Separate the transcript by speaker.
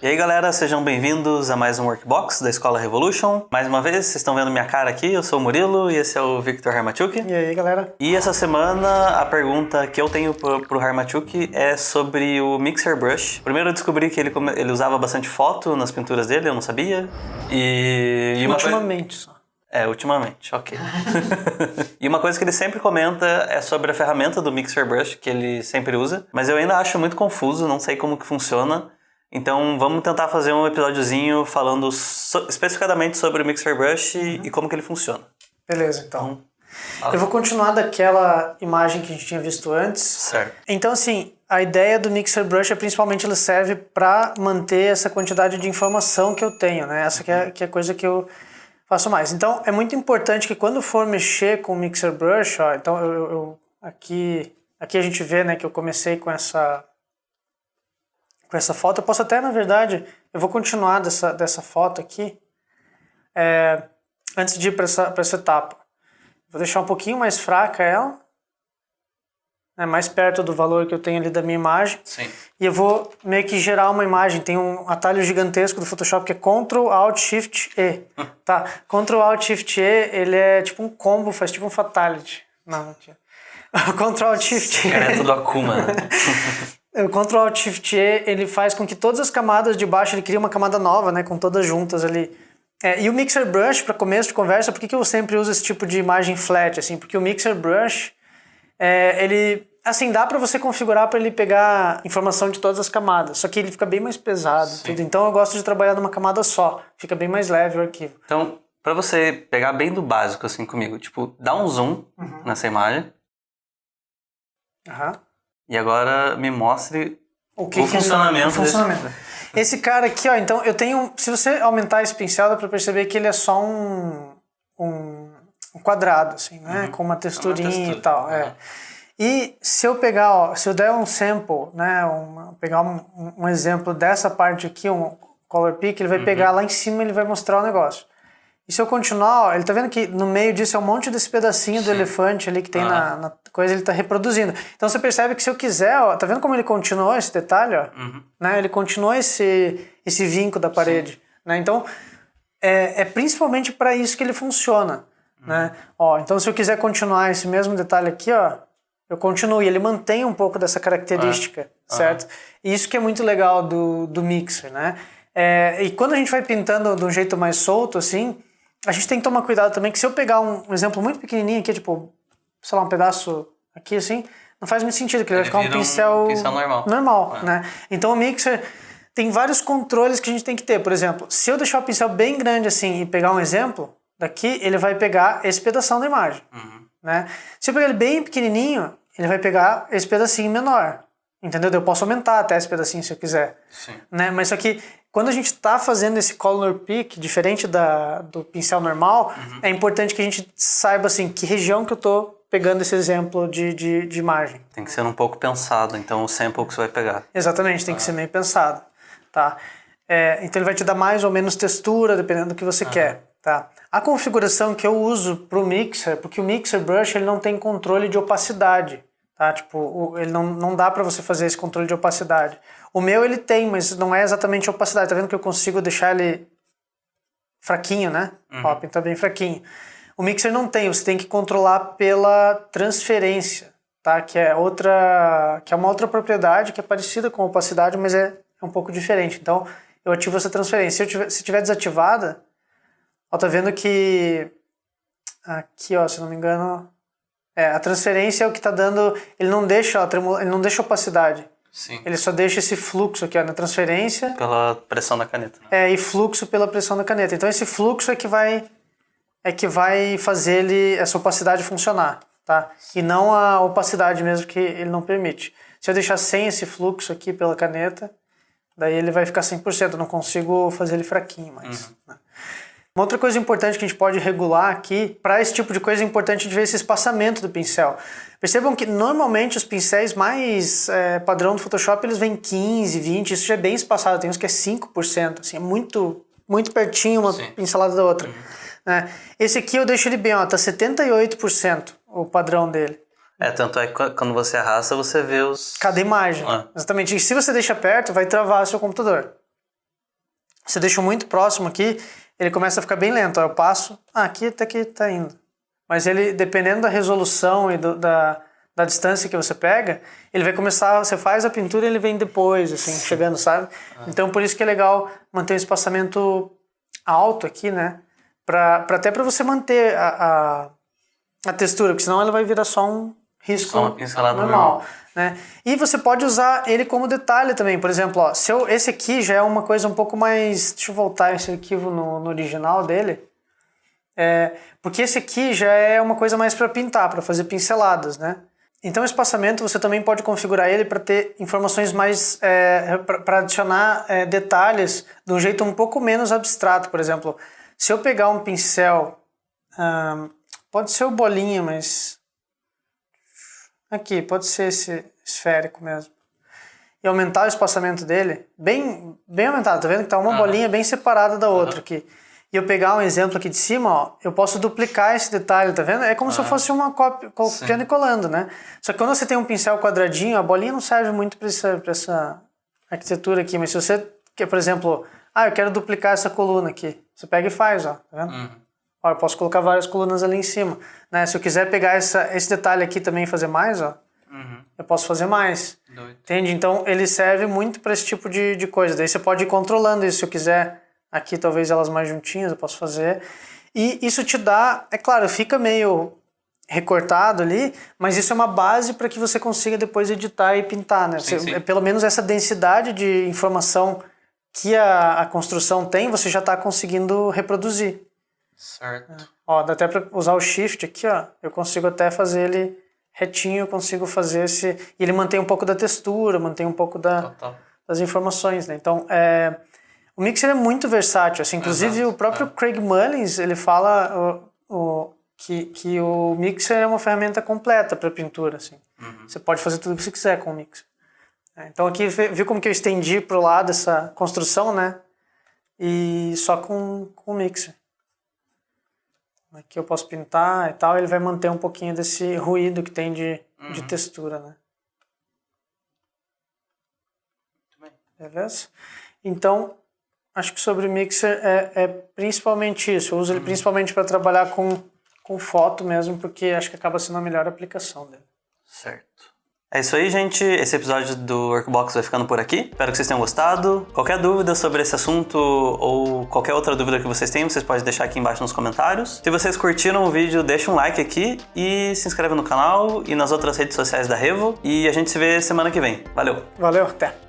Speaker 1: E aí galera, sejam bem-vindos a mais um Workbox da Escola Revolution. Mais uma vez, vocês estão vendo minha cara aqui, eu sou o Murilo e esse é o Victor Harmachuk.
Speaker 2: E aí galera?
Speaker 1: E essa semana a pergunta que eu tenho pro Harmachuk é sobre o Mixer Brush. Primeiro eu descobri que ele usava bastante foto nas pinturas dele, eu não sabia.
Speaker 2: Ultimamente só.
Speaker 1: Ultimamente, ok. E uma coisa que ele sempre comenta é sobre a ferramenta do Mixer Brush, que ele sempre usa, mas eu ainda acho muito confuso, não sei como que funciona. Então vamos tentar fazer um episódiozinho falando especificadamente sobre o Mixer Brush e como que ele funciona.
Speaker 2: Beleza, então. Eu vou continuar daquela imagem que a gente tinha visto antes.
Speaker 1: Certo.
Speaker 2: Então assim, a ideia do Mixer Brush é principalmente ele serve para manter essa quantidade de informação que eu tenho, né? Essa que é a coisa que eu faço mais. Então é muito importante que quando for mexer com o Mixer Brush, ó, então aqui a gente vê, né, que eu comecei com essa foto. Eu posso até, na verdade, eu vou continuar dessa foto aqui antes de ir para essa etapa. Vou deixar um pouquinho mais fraca ela, né, mais perto do valor que eu tenho ali da minha imagem.
Speaker 1: Sim.
Speaker 2: E eu vou meio que gerar uma imagem. Tem um atalho gigantesco do Photoshop que é Ctrl Alt Shift E. Tá? Ctrl Alt Shift E, ele é tipo um combo, faz tipo um fatality. Não, Ctrl Alt Shift E.
Speaker 1: É tudo Akuma, né?
Speaker 2: O Ctrl Alt Shift E, ele faz com que todas as camadas de baixo, ele cria uma camada nova, né, com todas juntas ali. E o Mixer Brush, para começo de conversa, por que eu sempre uso esse tipo de imagem flat, assim? Porque o Mixer Brush, ele, assim, dá para você configurar para ele pegar informação de todas as camadas, só que ele fica bem mais pesado, tudo. Então eu gosto de trabalhar numa camada só, fica bem mais leve o arquivo.
Speaker 1: Então, para você pegar bem do básico, assim, comigo, tipo, dá um zoom nessa imagem. E agora me mostre o funcionamento desse...
Speaker 2: Esse cara aqui, ó, então eu tenho... Se você aumentar esse pincel, dá pra perceber que ele é só um quadrado, assim, né? Com uma texturinha e tal. E se eu pegar, ó, se eu der um sample, né? Pegar um exemplo dessa parte aqui, um color pick, ele vai pegar lá em cima e ele vai mostrar o negócio. E se eu continuar, ó, ele tá vendo que no meio disso é um monte desse pedacinho do elefante ali que tem na coisa, ele tá reproduzindo. Então você percebe que se eu quiser, ó, tá vendo como ele continuou esse detalhe, ó? Né? Ele continuou esse vinco da parede, né? Então é principalmente para isso que ele funciona, né? Ó, então se eu quiser continuar esse mesmo detalhe aqui, ó, eu continuo e ele mantém um pouco dessa característica, certo? E isso que é muito legal do Mixer, né? E quando a gente vai pintando de um jeito mais solto, assim, a gente tem que tomar cuidado também que se eu pegar um exemplo muito pequenininho aqui, tipo, sei lá, um pedaço aqui assim, não faz muito sentido, que ele vai ficar um pincel normal, né? Então o Mixer tem vários controles que a gente tem que ter. Por exemplo, se eu deixar o pincel bem grande assim e pegar um exemplo daqui, ele vai pegar esse pedação da imagem, né? Se eu pegar ele bem pequenininho, ele vai pegar esse pedacinho menor, entendeu? Eu posso aumentar até esse pedacinho se eu quiser, né? Mas só que quando a gente está fazendo esse color pick, diferente do pincel normal, é importante que a gente saiba assim, que região que eu estou pegando esse exemplo de imagem.
Speaker 1: Tem que ser um pouco pensado, então o sample que você vai pegar.
Speaker 2: Exatamente, tem que ser meio pensado. Tá? Então ele vai te dar mais ou menos textura, dependendo do que você quer. Tá? A configuração que eu uso para o Mixer, porque o Mixer Brush ele não tem controle de opacidade. Tá? Tipo, ele não dá para você fazer esse controle de opacidade. O meu ele tem, mas não é exatamente opacidade. Tá vendo que eu consigo deixar ele fraquinho, né? Ó, tá bem fraquinho. O Mixer não tem, você tem que controlar pela transferência, tá? Que é uma outra propriedade que é parecida com a opacidade, mas é um pouco diferente. Então, eu ativo essa transferência. Se tiver desativada, ó, tá vendo que aqui, ó, se não me engano, a transferência é o que tá dando, ele não deixa opacidade.
Speaker 1: Sim.
Speaker 2: Ele só deixa esse fluxo aqui, ó, na transferência.
Speaker 1: Pela pressão da caneta. Né?
Speaker 2: E fluxo pela pressão da caneta. Então esse fluxo é que vai fazer essa opacidade funcionar, tá? E não a opacidade mesmo que ele não permite. Se eu deixar sem esse fluxo aqui pela caneta, daí ele vai ficar 100%, eu não consigo fazer ele fraquinho mais. Né? Uma outra coisa importante que a gente pode regular aqui, para esse tipo de coisa é importante de ver esse espaçamento do pincel. Percebam que normalmente os pincéis mais padrão do Photoshop, eles vêm 15, 20, isso já é bem espaçado, tem uns que é 5%, assim, é muito, muito pertinho uma pincelada da outra. Né? Esse aqui eu deixo ele bem, ó, tá 78% o padrão dele.
Speaker 1: Tanto é que quando você arrasta, você vê os...
Speaker 2: Cada imagem, exatamente. E se você deixa perto, vai travar seu computador. Se eu deixo muito próximo aqui, ele começa a ficar bem lento. Aí eu passo, aqui até que tá indo. Mas ele, dependendo da resolução e da distância que você pega, ele vai começar, você faz a pintura e ele vem depois, assim, chegando, sabe? Então, por isso que é legal manter um espaçamento alto aqui, né? Até para você manter a textura, porque senão ela vai virar só um risco normal, né? E você pode usar ele como detalhe também. Por exemplo, ó, esse aqui já é uma coisa um pouco mais... Deixa eu voltar esse arquivo no original dele. Porque esse aqui já é uma coisa mais para pintar, para fazer pinceladas, né? Então o espaçamento você também pode configurar ele para ter informações mais... para adicionar detalhes de um jeito um pouco menos abstrato. Por exemplo, se eu pegar um pincel... pode ser o bolinha, mas... Aqui, pode ser esse esférico mesmo. E aumentar o espaçamento dele, bem aumentado. Tá vendo que tá uma bolinha bem separada da outra aqui. E eu pegar um exemplo aqui de cima, ó, eu posso duplicar esse detalhe, tá vendo? É como se eu fosse uma cópia, copiando e colando, né? Só que quando você tem um pincel quadradinho, a bolinha não serve muito para essa arquitetura aqui. Mas se você quer, por exemplo, eu quero duplicar essa coluna aqui. Você pega e faz, ó, tá vendo? Ó, eu posso colocar várias colunas ali em cima, né? Se eu quiser pegar esse detalhe aqui também e fazer mais, ó, eu posso fazer mais. Entende? Então ele serve muito para esse tipo de coisa. Daí você pode ir controlando isso. Se eu quiser aqui talvez elas mais juntinhas, eu posso fazer. E isso te dá, é claro, fica meio recortado ali, mas isso é uma base para que você consiga depois editar e pintar, né?
Speaker 1: Sim.
Speaker 2: Pelo menos essa densidade de informação que a construção tem, você já está conseguindo reproduzir.
Speaker 1: Certo.
Speaker 2: Ó, dá até para usar o Shift aqui, ó. Eu consigo até fazer ele retinho, eu consigo fazer esse... E ele mantém um pouco da textura, mantém um pouco das informações, né? Então, o Mixer é muito versátil, assim. Inclusive, o próprio Craig Mullins, ele fala que o Mixer é uma ferramenta completa para pintura, assim. Você pode fazer tudo o que você quiser com o Mixer. Então, aqui, viu como que eu estendi pro lado essa construção, né? E só com o Mixer. Aqui eu posso pintar e tal, ele vai manter um pouquinho desse ruído que tem de textura, né?
Speaker 1: Muito bem.
Speaker 2: Beleza? Então, acho que sobre o Mixer é principalmente isso. Eu uso ele principalmente para trabalhar com foto mesmo, porque acho que acaba sendo a melhor aplicação dele.
Speaker 1: Certo. É isso aí, gente. Esse episódio do Workbox vai ficando por aqui. Espero que vocês tenham gostado. Qualquer dúvida sobre esse assunto ou qualquer outra dúvida que vocês tenham, vocês podem deixar aqui embaixo nos comentários. Se vocês curtiram o vídeo, deixa um like aqui e se inscreve no canal e nas outras redes sociais da Revo. E a gente se vê semana que vem. Valeu!
Speaker 2: Valeu, até!